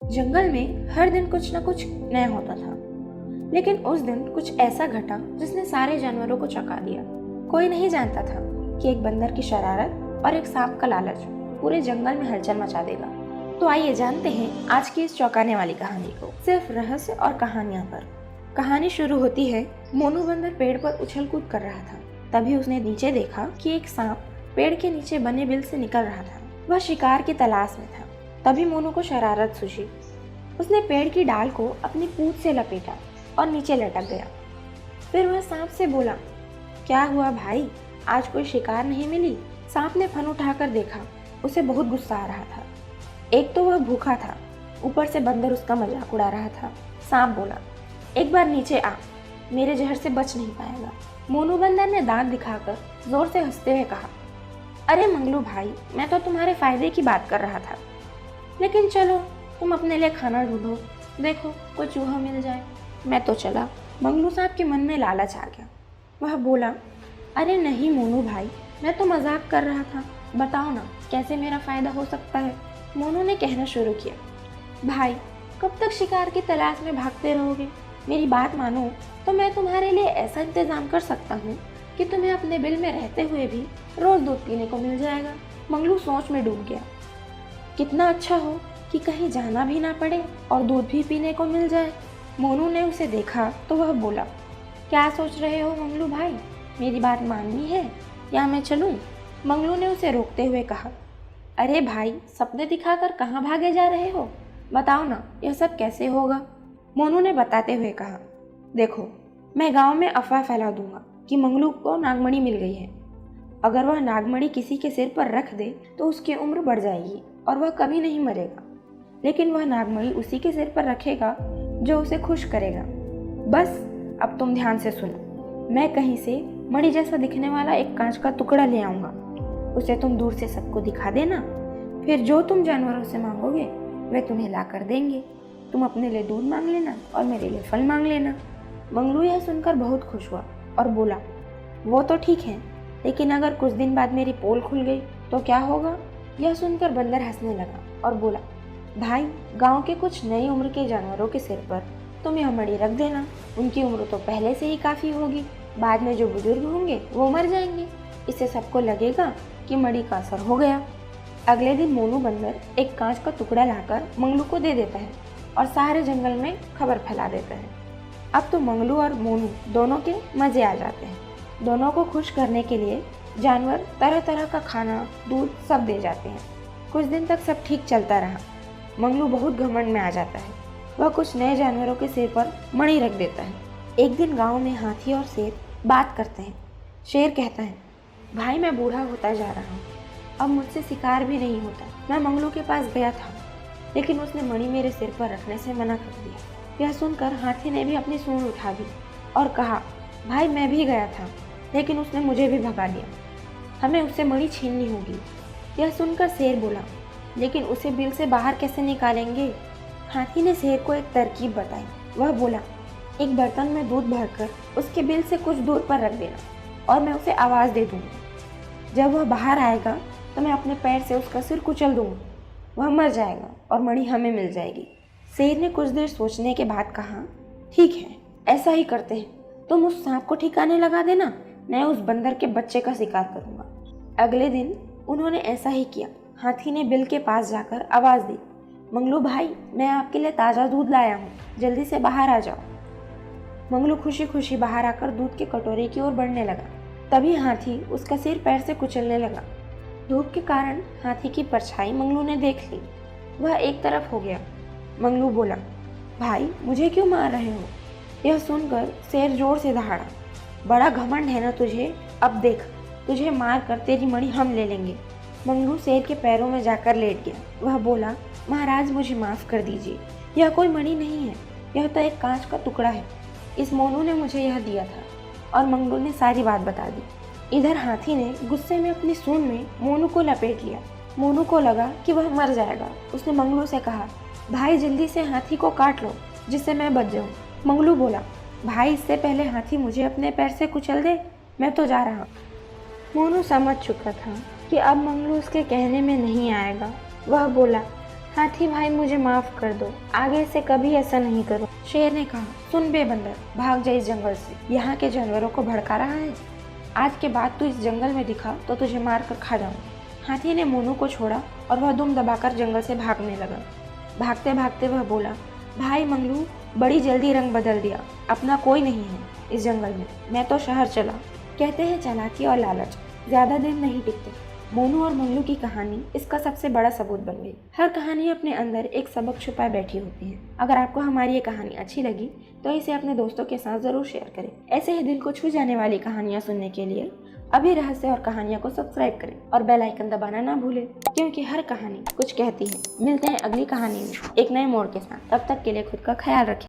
जंगल में हर दिन कुछ न कुछ नया होता था, लेकिन उस दिन कुछ ऐसा घटा जिसने सारे जानवरों को चौंका दिया। कोई नहीं जानता था कि एक बंदर की शरारत और एक सांप का लालच पूरे जंगल में हलचल मचा देगा। तो आइए जानते हैं आज की इस चौंकाने वाली कहानी को, सिर्फ रहस्य और कहानियां पर। कहानी शुरू होती है, मोनू बंदर पेड़ पर उछल कूद कर रहा था। तभी उसने नीचे देखा कि एक सांप पेड़ के नीचे बने बिल से निकल रहा था। वह शिकार की तलाश में था। तभी मोनू को शरारत सूझी। उसने पेड़ की डाल को अपनी पूंछ से लपेटा और नीचे लटक गया। फिर वह सांप से बोला, क्या हुआ भाई, आज कोई शिकार नहीं मिली? सांप ने फन उठाकर देखा। उसे बहुत गुस्सा आ रहा था। एक तो वह भूखा था, ऊपर से बंदर उसका मजाक उड़ा रहा था। सांप बोला, एक बार नीचे आ, मेरे जहर से बच नहीं पाएगा। मोनू बंदर ने दांत दिखाकर जोर से हंसते हुए कहा, अरे मंगलू भाई, मैं तो तुम्हारे फायदे की बात कर रहा था, लेकिन चलो तुम अपने लिए खाना ढूंढो, देखो कोई चूहा मिल जाए। मैं तो चला। मंगलू सांप के मन में लालच आ गया। वह बोला, अरे नहीं मोनू भाई, मैं तो मजाक कर रहा था, बताओ ना कैसे मेरा फायदा हो सकता है। मोनू ने कहना शुरू किया, भाई कब तक शिकार की तलाश में भागते रहोगे? मेरी बात मानो तो मैं तुम्हारे लिए ऐसा इंतजाम कर सकता हूँ कि तुम्हें अपने बिल में रहते हुए भी रोज दूध पीने को मिल जाएगा। मंगलू सोच में डूब गया। कितना अच्छा हो कि कहीं जाना भी ना पड़े और दूध भी पीने को मिल जाए। मोनू ने उसे देखा तो वह बोला, क्या सोच रहे हो मंगलू भाई, मेरी बात माननी है या मैं चलूं? मंगलू ने उसे रोकते हुए कहा, अरे भाई, सपने दिखाकर कहाँ भागे जा रहे हो? बताओ ना यह सब कैसे होगा? मोनू ने बताते हुए कहा, देखो मैं गांव में अफवाह फैला दूंगा कि मंगलू को नागमणि मिल गई है। अगर वह नागमणि किसी के सिर पर रख दे तो उसकी उम्र बढ़ जाएगी और वह कभी नहीं मरेगा, लेकिन वह नागमणि उसी के सिर पर रखेगा जो उसे खुश करेगा। बस अब तुम ध्यान से सुनो, मैं कहीं से मणि जैसा दिखने वाला एक कांच का टुकड़ा ले आऊंगा। उसे तुम दूर से सबको दिखा देना, फिर जो तुम जानवरों से मांगोगे वे तुम्हें ला कर देंगे। तुम अपने लिए दूध मांग लेना और मेरे लिए फल मांग लेना। मंगलू यह सुनकर बहुत खुश हुआ और बोला, वो तो ठीक है, लेकिन अगर कुछ दिन बाद मेरी पोल खुल गई तो क्या होगा? यह सुनकर बंदर हंसने लगा और बोला, भाई गांव के कुछ नई उम्र के जानवरों के सिर पर तुम यह मणि रख देना। उनकी उम्र तो पहले से ही काफ़ी होगी, बाद में जो बुजुर्ग होंगे वो मर जाएंगे। इससे सबको लगेगा कि मणि का असर हो गया। अगले दिन मोनू बंदर एक कांच का टुकड़ा लाकर मंगलू को दे देता है और सारे जंगल में खबर फैला देता है। अब तो मंगलू और मोनू दोनों के मज़े आ जाते हैं। दोनों को खुश करने के लिए जानवर तरह तरह का खाना, दूध सब दे जाते हैं। कुछ दिन तक सब ठीक चलता रहा। मंगलू बहुत घमंड में आ जाता है। वह कुछ नए जानवरों के सिर पर मणि रख देता है। एक दिन गांव में हाथी और शेर बात करते हैं। शेर कहता है, भाई मैं बूढ़ा होता जा रहा हूँ, अब मुझसे शिकार भी नहीं होता। मैं मंगलू के पास गया था, लेकिन उसने मणि मेरे सिर पर रखने से मना कर दिया। यह सुनकर हाथी ने भी अपनी सूंड उठा दी और कहा, भाई मैं भी गया था, लेकिन उसने मुझे भी भगा दिया। हमें उससे मणि छीननी होगी। यह सुनकर शेर बोला, लेकिन उसे बिल से बाहर कैसे निकालेंगे? हाथी ने शेर को एक तरकीब बताई। वह बोला, एक बर्तन में दूध भरकर उसके बिल से कुछ दूर पर रख देना और मैं उसे आवाज़ दे दूंगा। जब वह बाहर आएगा तो मैं अपने पैर से उसका सिर कुचल दूंगा। वह मर जाएगा और मणि हमें मिल जाएगी। शेर ने कुछ देर सोचने के बाद कहा, ठीक है, ऐसा ही करते हैं। तुम उस सांप को ठिकाने लगा देना, मैं उस बंदर के बच्चे का शिकार करूंगा। अगले दिन उन्होंने ऐसा ही किया। हाथी ने बिल के पास जाकर आवाज़ दी, मंगलू भाई, मैं आपके लिए ताज़ा दूध लाया हूँ, जल्दी से बाहर आ जाओ। मंगलू खुशी खुशी बाहर आकर दूध के कटोरे की ओर बढ़ने लगा। तभी हाथी उसका सिर पैर से कुचलने लगा। धूप के कारण हाथी की परछाई मंगलू ने देख ली। वह एक तरफ हो गया। मंगलू बोला, भाई मुझे क्यों मार रहे हो? यह सुनकर शेर जोर से दहाड़ा, बड़ा घमंड है ना तुझे? अब देख, तुझे मार कर तेरी मणि हम ले लेंगे। मंगलू शेर के पैरों में जाकर लेट गया। वह बोला, महाराज मुझे माफ़ कर दीजिए, यह कोई मणि नहीं है, यह तो एक कांच का टुकड़ा है। इस मोनू ने मुझे यह दिया था। और मंगलू ने सारी बात बता दी। इधर हाथी ने गुस्से में अपनी सूंड में मोनू को लपेट लिया। मोनू को लगा कि वह मर जाएगा। उसने मंगलू से कहा, भाई जल्दी से हाथी को काट लो जिससे मैं बच जाऊँ। मंगलू बोला, भाई इससे पहले हाथी मुझे अपने पैर से कुचल दे, मैं तो जा रहा हूँ। मोनू समझ चुका था कि अब मंगलू उसके कहने में नहीं आएगा। वह बोला, हाथी भाई मुझे माफ कर दो, आगे से कभी ऐसा नहीं करूँ। शेर ने कहा, सुन बे बंदर, भाग जा इस जंगल से, यहाँ के जानवरों को भड़का रहा है। आज के बाद तू इस जंगल में दिखा तो तुझे मार कर खा जाऊंगा। हाथी ने मोनू को छोड़ा और वह दुम दबाकर जंगल से भागने लगा। भागते भागते वह बोला, भाई मंगलू, बड़ी जल्दी रंग बदल दिया, अपना कोई नहीं है इस जंगल में, मैं तो शहर चला। कहते हैं चालाकी और लालच ज्यादा दिन नहीं टिकते। मोनू और मंगलू की कहानी इसका सबसे बड़ा सबूत बन गई। हर कहानी अपने अंदर एक सबक छुपाए बैठी होती है। अगर आपको हमारी ये कहानी अच्छी लगी तो इसे अपने दोस्तों के साथ जरूर शेयर करें। ऐसे ही दिल को छू जाने वाली कहानियाँ सुनने के लिए अभी रहस्य और कहानियों को सब्सक्राइब करें और बेल आइकन दबाना ना भूलें, क्योंकि हर कहानी कुछ कहती है। मिलते हैं अगली कहानी में एक नए मोड़ के साथ। तब तक के लिए खुद का ख्याल रखें।